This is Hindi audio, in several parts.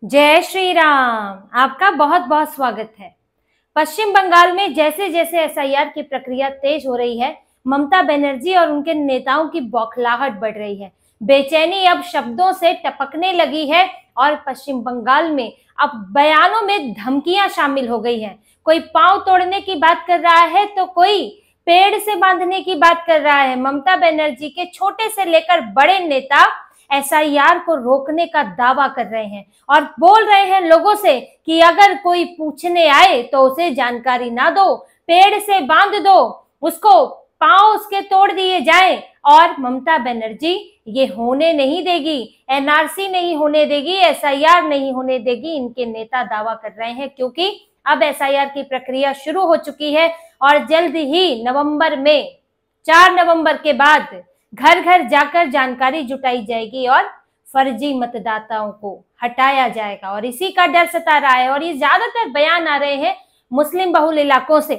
जय श्री राम। आपका बहुत बहुत स्वागत है। पश्चिम बंगाल में जैसे जैसे एसआईआर की प्रक्रिया तेज हो रही है, ममता बनर्जी और उनके नेताओं की बौखलाहट बढ़ रही है। बेचैनी अब शब्दों से टपकने लगी है और पश्चिम बंगाल में अब बयानों में धमकियां शामिल हो गई हैं। कोई पांव तोड़ने की बात कर रहा है तो कोई पेड़ से बांधने की बात कर रहा है। ममता बनर्जी के छोटे से लेकर बड़े नेता एसआईआर को रोकने का दावा कर रहे हैं और बोल रहे हैं लोगों से कि अगर कोई पूछने आए तो उसे जानकारी ना दो, पेड़ से बांध दो, उसको पांव उसके तोड़ दिए जाएं। और ममता बनर्जी ये होने नहीं देगी, एनआरसी नहीं होने देगी, एसआईआर नहीं होने देगी, इनके नेता दावा कर रहे हैं। क्योंकि अब एसआईआर की प्रक्रिया शुरू हो चुकी है और जल्द ही नवंबर में 4 नवंबर के बाद घर घर जाकर जानकारी जुटाई जाएगी और फर्जी मतदाताओं को हटाया जाएगा। और इसी का डर सता रहा है और ये ज्यादातर बयान आ रहे हैं मुस्लिम बहुल इलाकों से,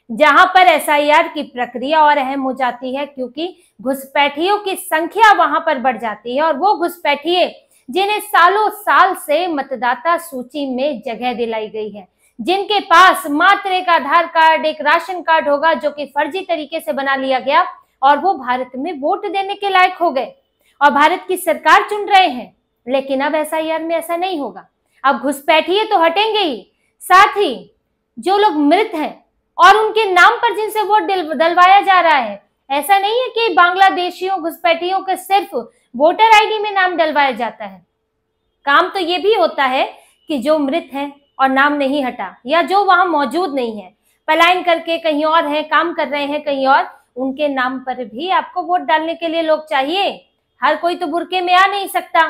जहां पर एसआईआर की प्रक्रिया और अहम हो जाती है क्योंकि घुसपैठियों की संख्या वहां पर बढ़ जाती है। और वो घुसपैठिए जिन्हें सालों साल से मतदाता सूची में जगह दिलाई गई है, जिनके पास मात्र एक आधार कार्ड, एक राशन कार्ड होगा जो कि फर्जी तरीके से बना लिया गया और वो भारत में वोट देने के लायक हो गए और भारत की सरकार चुन रहे हैं। लेकिन अब एसआईआर में ऐसा नहीं होगा। अब घुसपैठिए तो हटेंगे ही, साथ ही जो लोग मृत हैं और उनके नाम पर जिनसे वोट डलवाया जा रहा है, ऐसा नहीं है कि बांग्लादेशियों घुसपैठियों के सिर्फ वोटर आईडी में नाम डलवाया जाता है। काम तो ये भी होता है कि जो मृत हैं और नाम नहीं हटा या जो वहां मौजूद नहीं है, पलायन करके कहीं और है, काम कर रहे हैं कहीं और, उनके नाम पर भी आपको वोट डालने के लिए लोग चाहिए। हर कोई तो बुरके में आ नहीं सकता।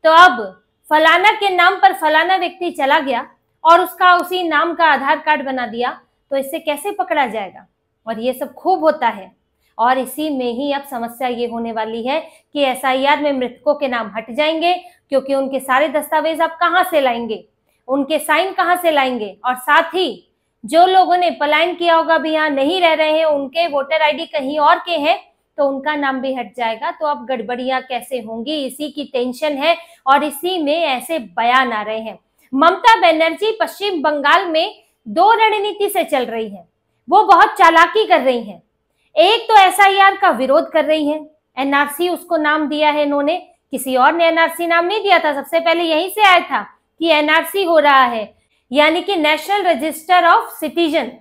तो अब फलाना के नाम पर फलाना व्यक्ति चला गया और उसका उसी नाम का आधार कार्ड बना दिया, तो इससे कैसे पकड़ा जाएगा? और ये सब खूब होता है। और इसी में ही अब समस्या ये होने वाली है कि एसआईआर में मृतकों के नाम हट जाएंगे, क्योंकि उनके सारे दस्तावेज आप कहाँ से लाएंगे, उनके साइन कहाँ से लाएंगे। और साथ ही जो लोगों ने पलायन किया होगा, भी यहाँ नहीं रह रहे हैं, उनके वोटर आईडी कहीं और के हैं, तो उनका नाम भी हट जाएगा। तो अब गड़बड़ियां कैसे होंगी, इसी की टेंशन है और इसी में ऐसे बयान आ रहे हैं। ममता बनर्जी पश्चिम बंगाल में 2 रणनीति से चल रही है। वो बहुत चालाकी कर रही हैं। एक तो एसआईआर का विरोध कर रही है, एनआरसी उसको नाम दिया है इन्होंने, किसी और ने एनआरसी नाम नहीं दिया था, सबसे पहले यहीं से आया था कि एनआरसी हो रहा है, यानी कि नेशनल रजिस्टर ऑफ सिटीजन।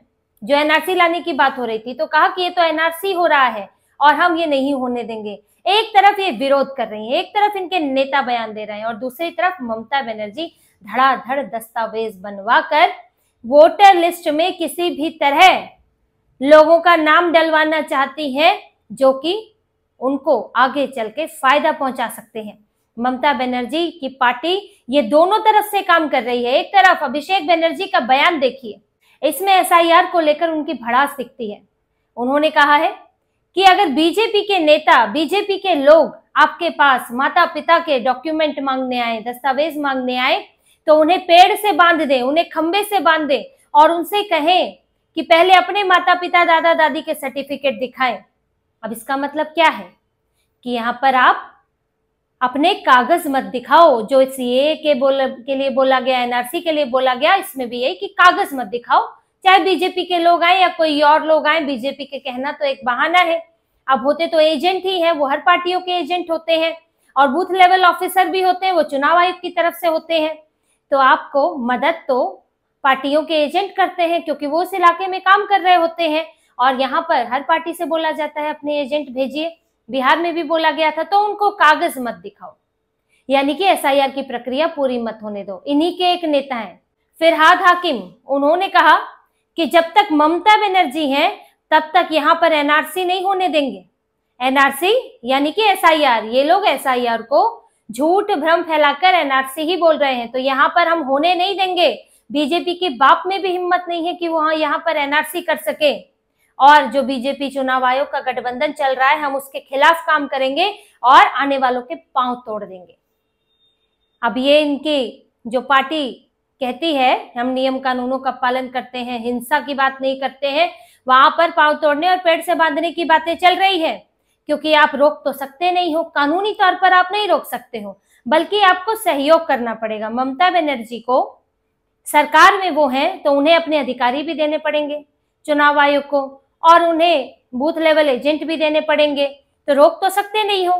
जो एनआरसी लाने की बात हो रही थी तो कहा कि ये तो एनआरसी हो रहा है और हम ये नहीं होने देंगे। एक तरफ ये विरोध कर रही है, एक तरफ इनके नेता बयान दे रहे हैं और दूसरी तरफ ममता बनर्जी धड़ाधड़ दस्तावेज बनवा कर वोटर लिस्ट में किसी भी तरह लोगों का नाम डलवाना चाहती है, जो कि उनको आगे चल के फायदा पहुंचा सकते हैं। ममता बनर्जी की पार्टी ये दोनों तरफ से काम कर रही है। एक तरफ अभिषेक बनर्जी का बयान देखिए, इसमें एसआईआर को लेकर उनकी भड़ास दिखती है। उन्होंने कहा है कि अगर बीजेपी के नेता, बीजेपी के लोग आपके पास माता पिता के डॉक्यूमेंट मांगने आए, दस्तावेज मांगने आए, तो उन्हें पेड़ से बांध दें, उन्हें खंबे से बांध दें और उनसे कहें कि पहले अपने माता पिता, दादा दादी के सर्टिफिकेट दिखाएं। अब इसका मतलब क्या है कि यहाँ पर आप अपने कागज मत दिखाओ। जो सीएए के लिए बोला गया, एनआरसी के लिए बोला गया, इसमें भी यही कि कागज मत दिखाओ। चाहे बीजेपी के लोग आए या कोई और लोग आए, बीजेपी के कहना तो एक बहाना है। अब होते तो एजेंट ही हैं, वो हर पार्टियों के एजेंट होते हैं और बूथ लेवल ऑफिसर भी होते हैं, वो चुनाव आयोग की तरफ से होते हैं। तो आपको मदद तो पार्टियों के एजेंट करते हैं क्योंकि वो उस इलाके में काम कर रहे होते हैं। और यहाँ पर हर पार्टी से बोला जाता है अपने एजेंट भेजिए, बिहार में भी बोला गया था। तो उनको कागज मत दिखाओ, यानी कि एसआईआर की प्रक्रिया पूरी मत होने दो। इन्हीं के एक नेता हैं फिरहाद हाकिम, उन्होंने कहा कि जब तक ममता बनर्जी हैं तब तक यहाँ पर एनआरसी नहीं होने देंगे। एनआरसी यानी कि एसआईआर, ये लोग एसआईआर को झूठ भ्रम फैलाकर एनआरसी ही बोल रहे हैं, तो यहाँ पर हम होने नहीं देंगे। बीजेपी के बाप में भी हिम्मत नहीं है कि वो यहाँ पर एनआरसी कर सके। और जो बीजेपी चुनाव आयोग का गठबंधन चल रहा है, हम उसके खिलाफ काम करेंगे और आने वालों के पांव तोड़ देंगे। अब ये इनकी जो पार्टी कहती है हम नियम कानूनों का पालन करते हैं, हिंसा की बात नहीं करते हैं, वहां पर पांव तोड़ने और पेड़ से बांधने की बातें चल रही है। क्योंकि आप रोक तो सकते नहीं हो, कानूनी तौर पर आप नहीं रोक सकते हो। बल्कि आपको सहयोग करना पड़ेगा। ममता बनर्जी को सरकार में वो हैं तो उन्हें अपने अधिकारी भी देने पड़ेंगे चुनाव आयोग को, और उन्हें बूथ लेवल एजेंट भी देने पड़ेंगे। तो रोक तो सकते नहीं हो,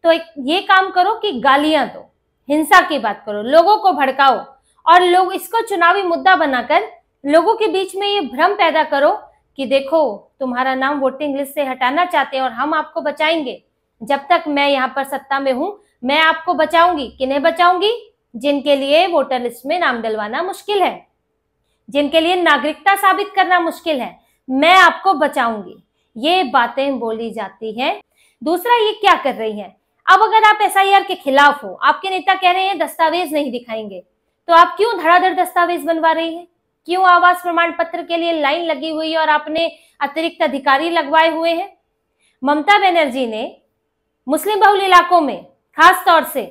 तो ये काम करो कि गालियां दो, हिंसा की बात करो, लोगों को भड़काओ और लोग इसको चुनावी मुद्दा बनाकर लोगों के बीच में ये भ्रम पैदा करो कि देखो तुम्हारा नाम वोटिंग लिस्ट से हटाना चाहते हैं और हम आपको बचाएंगे। जब तक मैं यहाँ पर सत्ता में हूं मैं आपको बचाऊंगी। किन्हें बचाऊंगी? जिनके लिए वोटर लिस्ट में नाम डलवाना मुश्किल है, जिनके लिए नागरिकता साबित करना मुश्किल है, मैं आपको बचाऊंगी। ये बातें बोली जाती हैं। दूसरा, ये क्या कर रही हैं? अब अगर आप एसआईआर के खिलाफ हो, आपके नेता कह रहे हैं दस्तावेज नहीं दिखाएंगे, तो आप क्यों धड़ाधड़ दस्तावेज बनवा रही हैं? क्यों आवास प्रमाण पत्र के लिए लाइन लगी हुई और आपने अतिरिक्त अधिकारी लगवाए हुए हैं? ममता बनर्जी ने मुस्लिम बहुल इलाकों में खास तौर से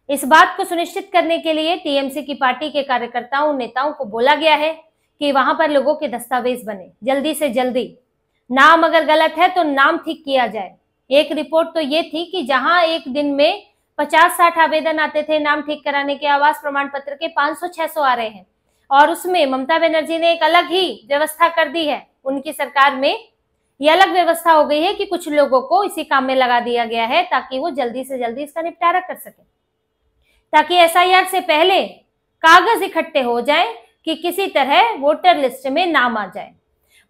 इस बात को सुनिश्चित करने के लिए टीएमसी की पार्टी के कार्यकर्ताओं नेताओं को बोला गया है कि वहां पर लोगों के दस्तावेज बने जल्दी से जल्दी। नाम अगर गलत है तो नाम ठीक किया जाए। एक रिपोर्ट तो ये थी कि जहां एक दिन में 50-60 आवेदन आते थे नाम ठीक कराने के आवास प्रमाण पत्र के, 500-600 आ रहे हैं। और उसमें ममता बनर्जी ने एक अलग ही व्यवस्था कर दी है। उनकी सरकार में ये अलग व्यवस्था हो गई है कि कुछ लोगों को इसी काम में लगा दिया गया है ताकि वो जल्दी से जल्दी इसका निपटारा कर सके, ताकि एसआईआर से पहले कागज इकट्ठे हो जाएं कि किसी तरह वोटर लिस्ट में नाम आ जाए।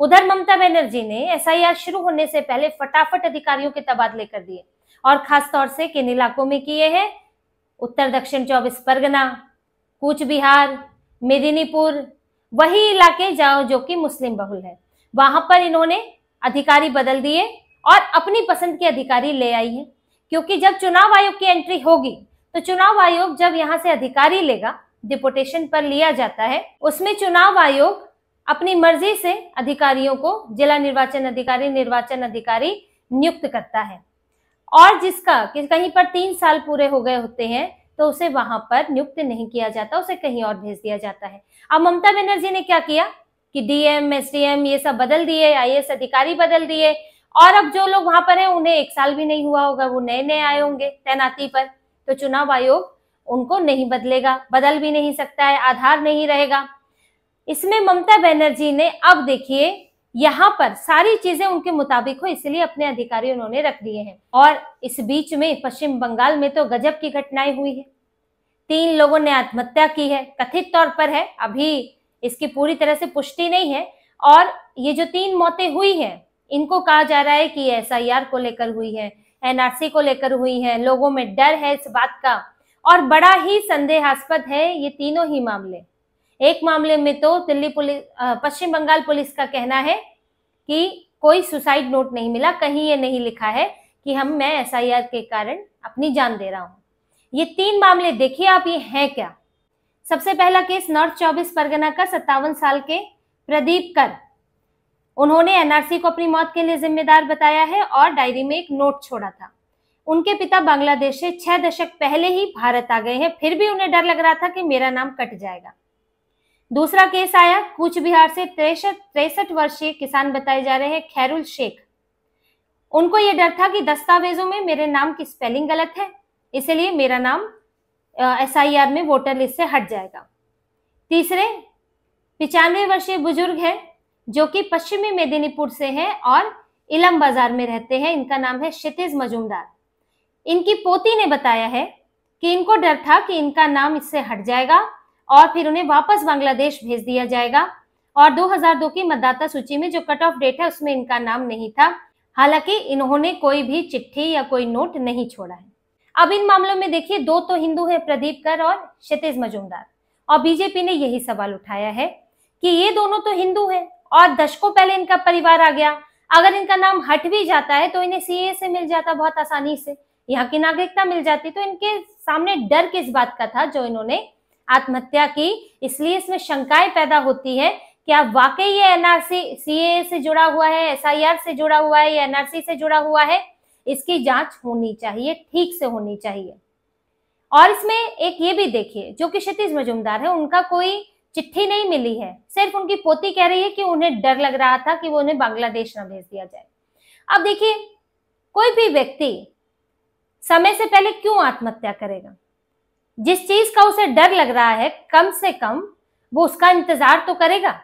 उधर ममता बनर्जी ने एसआईआर शुरू होने से पहले फटाफट अधिकारियों के तबादले कर दिए और खास तौर से किन इलाकों में किए हैं? उत्तर दक्षिण 24 परगना, कूच बिहार, मेदिनीपुर, वही इलाके जो कि मुस्लिम बहुल है, वहां पर इन्होंने अधिकारी बदल दिए और अपनी पसंद के अधिकारी ले आई है। क्योंकि जब चुनाव आयोग की एंट्री होगी तो चुनाव आयोग जब यहाँ से अधिकारी लेगा, डिपुटेशन पर लिया जाता है, उसमें चुनाव आयोग अपनी मर्जी से अधिकारियों को जिला निर्वाचन अधिकारी नियुक्त करता है। और जिसका कहीं पर 3 साल पूरे हो गए होते हैं तो उसे वहां पर नियुक्त नहीं किया जाता, उसे कहीं और भेज दिया जाता है। अब ममता बनर्जी ने क्या किया कि डीएम, एसडीएम ये सब बदल दिए, आईएएस अधिकारी बदल दिए, और अब जो लोग वहां पर हैं उन्हें 1 साल भी नहीं हुआ होगा, वो नए नए आए होंगे तैनाती पर, तो चुनाव आयोग उनको नहीं बदलेगा, बदल भी नहीं सकता है, आधार नहीं रहेगा। इसमें ममता बनर्जी ने अब देखिए यहाँ पर सारी चीजें उनके मुताबिक हो, इसलिए अपने अधिकारी उन्होंने रख दिए हैं। और इस बीच में पश्चिम बंगाल में तो गजब की घटनाएं हुई है। 3 लोगों ने आत्महत्या की है, कथित तौर पर है, अभी इसकी पूरी तरह से पुष्टि नहीं है। और ये जो 3 मौतें हुई हैं इनको कहा जा रहा है कि एसआईआर को लेकर हुई है, एनआरसी को लेकर हुई है, लोगों में डर है इस बात का। और बड़ा ही संदेहास्पद है ये तीनों ही मामले। एक मामले में तो पश्चिम बंगाल पुलिस का कहना है कि कोई सुसाइड नोट नहीं मिला, कहीं ये नहीं लिखा है कि मैं एसआईआर के कारण अपनी जान दे रहा हूं। ये 3 मामले देखिए आप, ये हैं क्या। सबसे पहला केस नॉर्थ 24 परगना का 57 साल के प्रदीप कर, उन्होंने एनआरसी को अपनी मौत के लिए जिम्मेदार बताया है और डायरी में एक नोट छोड़ा था। उनके पिता बांग्लादेश से 6 दशक पहले ही भारत आ गए हैं, फिर भी उन्हें डर लग रहा था कि मेरा नाम कट जाएगा। दूसरा केस आया कूच बिहार से 63 वर्षीय किसान बताए जा रहे हैं खैरुल शेख। उनको यह डर था कि दस्तावेजों में मेरे नाम की स्पेलिंग गलत है, इसलिए मेरा नाम एसआईआर में वोटर लिस्ट से हट जाएगा। तीसरे 95 वर्षीय बुजुर्ग हैं जो कि पश्चिमी मेदिनीपुर से हैं और इलम बाजार में रहते हैं। इनका नाम है क्षितिज मजूमदार। इनकी पोती ने बताया है कि इनको डर था कि इनका नाम इससे हट जाएगा और फिर उन्हें वापस बांग्लादेश भेज दिया जाएगा। और 2002 की मतदाता सूची में जो कट ऑफ डेट है उसमें इनका नाम नहीं था, हालांकि इन्होंने कोई भी चिट्ठी या कोई नोट नहीं छोड़ा है। अब इन मामलों में देखिए 2 तो हिंदू है, प्रदीप कर और क्षितिज मजूमदार, और बीजेपी ने यही सवाल उठाया है कि ये दोनों तो हिंदू हैं और दशकों पहले इनका परिवार आ गया, अगर इनका नाम हट भी जाता है तो इन्हें सीए से मिल जाता बहुत आसानी से, यहाँ की नागरिकता मिल जाती, तो इनके सामने डर किस बात का था जो इन्होंने आत्महत्या की। इसलिए इसमें शंकाएं पैदा होती है कि आप वाकई ये एनआरसी सीए से जुड़ा हुआ है, एसआईआर से जुड़ा हुआ है या एनआरसी से जुड़ा हुआ है, इसकी जांच होनी चाहिए, ठीक से होनी चाहिए। और इसमें एक ये भी देखिए जो कि क्षितिज मजूमदार है, उनका कोई चिट्ठी नहीं मिली है, सिर्फ उनकी पोती कह रही है कि उन्हें डर लग रहा था कि वो उन्हें बांग्लादेश न भेज दिया जाए। अब देखिए कोई भी व्यक्ति समय से पहले क्यों आत्महत्या करेगा? जिस चीज का उसे डर लग रहा है कम से कम वो उसका इंतजार तो करेगा।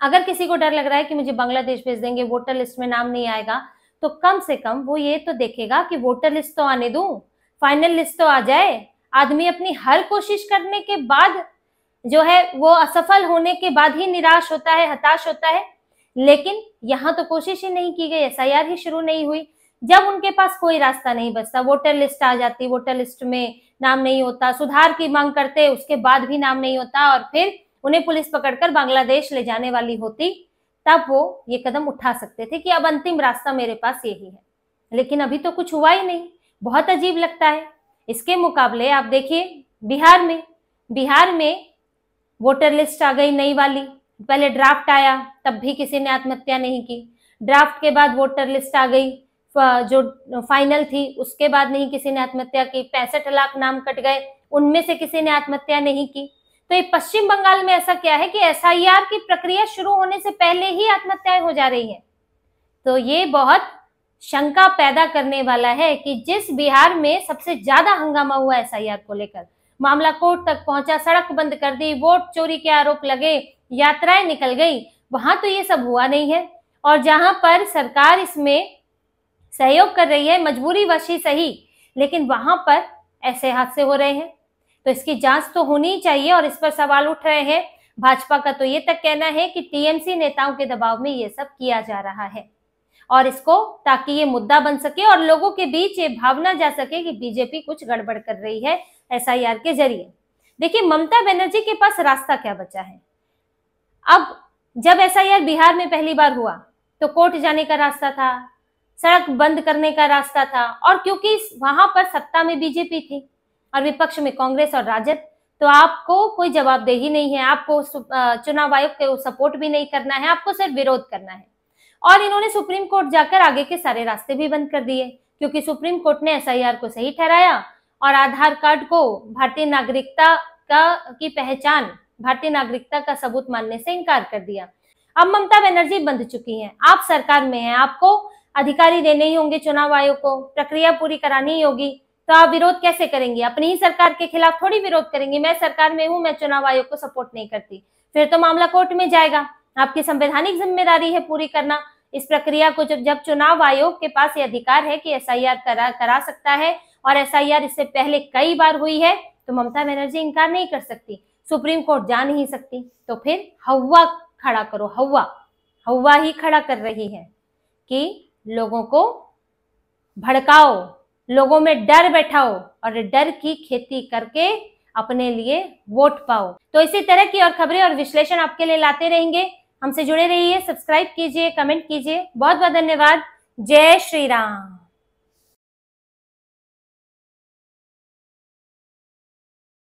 अगर किसी को डर लग रहा है कि मुझे बांग्लादेश भेज देंगे, वोटर लिस्ट में नाम नहीं आएगा, तो कम से कम वो ये तो देखेगा कि वोटर लिस्ट तो आने दूं, फाइनल लिस्ट तो आ जाए। आदमी अपनी हर कोशिश करने के बाद जो है वो असफल होने के बाद ही निराश होता है, हताश होता है। लेकिन यहाँ तो कोशिश ही नहीं की गई, एसआईआर ही शुरू नहीं हुई। जब उनके पास कोई रास्ता नहीं बचता, वोटर लिस्ट आ जाती, वोटर लिस्ट में नाम नहीं होता, सुधार की मांग करते, उसके बाद भी नाम नहीं होता, और फिर उन्हें पुलिस पकड़कर बांग्लादेश ले जाने वाली होती, तब वो ये कदम उठा सकते थे कि अब अंतिम रास्ता मेरे पास यही है। लेकिन अभी तो कुछ हुआ ही नहीं, बहुत अजीब लगता है। इसके मुकाबले आप देखिए बिहार में वोटर लिस्ट आ गई नई वाली, पहले ड्राफ्ट आया तब भी किसी ने आत्महत्या नहीं की, ड्राफ्ट के बाद वोटर लिस्ट आ गई जो फाइनल थी, उसके बाद नहीं किसी ने आत्महत्या की, 65 लाख नाम कट गए, उनमें से किसी ने आत्महत्या नहीं की। तो ये पश्चिम बंगाल में ऐसा क्या है कि एसआईआर की प्रक्रिया शुरू होने से पहले ही आत्महत्याएं हो जा रही हैं। तो ये बहुत शंका पैदा करने वाला है कि जिस बिहार में सबसे ज्यादा हंगामा हुआ एसआईआर को लेकर, मामला कोर्ट तक पहुंचा, सड़क बंद कर दी, वोट चोरी के आरोप लगे, यात्राएं निकल गई, वहां तो ये सब हुआ नहीं है। और जहां पर सरकार इसमें सहयोग कर रही है, मजबूरी वश ही सही, लेकिन वहां पर ऐसे हादसे हो रहे हैं। तो इसकी जांच तो होनी ही चाहिए और इस पर सवाल उठ रहे हैं। भाजपा का तो ये तक कहना है कि टीएमसी नेताओं के दबाव में ये सब किया जा रहा है, और इसको ताकि ये मुद्दा बन सके और लोगों के बीच ये भावना जा सके कि बीजेपी कुछ गड़बड़ कर रही है एसआईआर के जरिए। देखिए, ममता बनर्जी के पास रास्ता क्या बचा है? अब जब एसआईआर बिहार में पहली बार हुआ तो कोर्ट जाने का रास्ता था, सड़क बंद करने का रास्ता था, और क्योंकि वहां पर सत्ता में बीजेपी थी और विपक्ष में कांग्रेस और राजद, तो आपको कोई जवाबदेही नहीं है, आपको चुनाव आयोग को सपोर्ट भी नहीं करना है, आपको सिर्फ विरोध करना है। और इन्होंने सुप्रीम कोर्ट जाकर आगे के सारे रास्ते भी बंद कर दिए, क्योंकि सुप्रीम कोर्ट ने एसआईआर को सही ठहराया और आधार कार्ड को भारतीय नागरिकता की पहचान, भारतीय नागरिकता का सबूत मानने से इनकार कर दिया। अब ममता बनर्जी बंध चुकी हैं, आप सरकार में हैं, आपको अधिकारी देने ही होंगे चुनाव आयोग को, प्रक्रिया पूरी करानी ही होगी, तो आप विरोध कैसे करेंगे? अपनी ही सरकार के खिलाफ थोड़ी विरोध करेंगे, मैं सरकार में हूं, मैं चुनाव आयोग को सपोर्ट नहीं करती, फिर तो मामला कोर्ट में जाएगा। आपकी संवैधानिक जिम्मेदारी है पूरी करना इस प्रक्रिया को। जब चुनाव आयोग के पास ये अधिकार है कि एसआईआर करा सकता है, और एसआईआर इससे पहले कई बार हुई है, तो ममता बनर्जी इनकार नहीं कर सकती, सुप्रीम कोर्ट जा नहीं सकती। तो फिर हवा खड़ा करो, हवा ही खड़ा कर रही है कि लोगों को भड़काओ, लोगों में डर बैठाओ और डर की खेती करके अपने लिए वोट पाओ। तो इसी तरह की और खबरें और विश्लेषण आपके लिए लाते रहेंगे। हमसे जुड़े रहिए, सब्सक्राइब कीजिए, कमेंट कीजिए। बहुत बहुत धन्यवाद। जय श्री राम।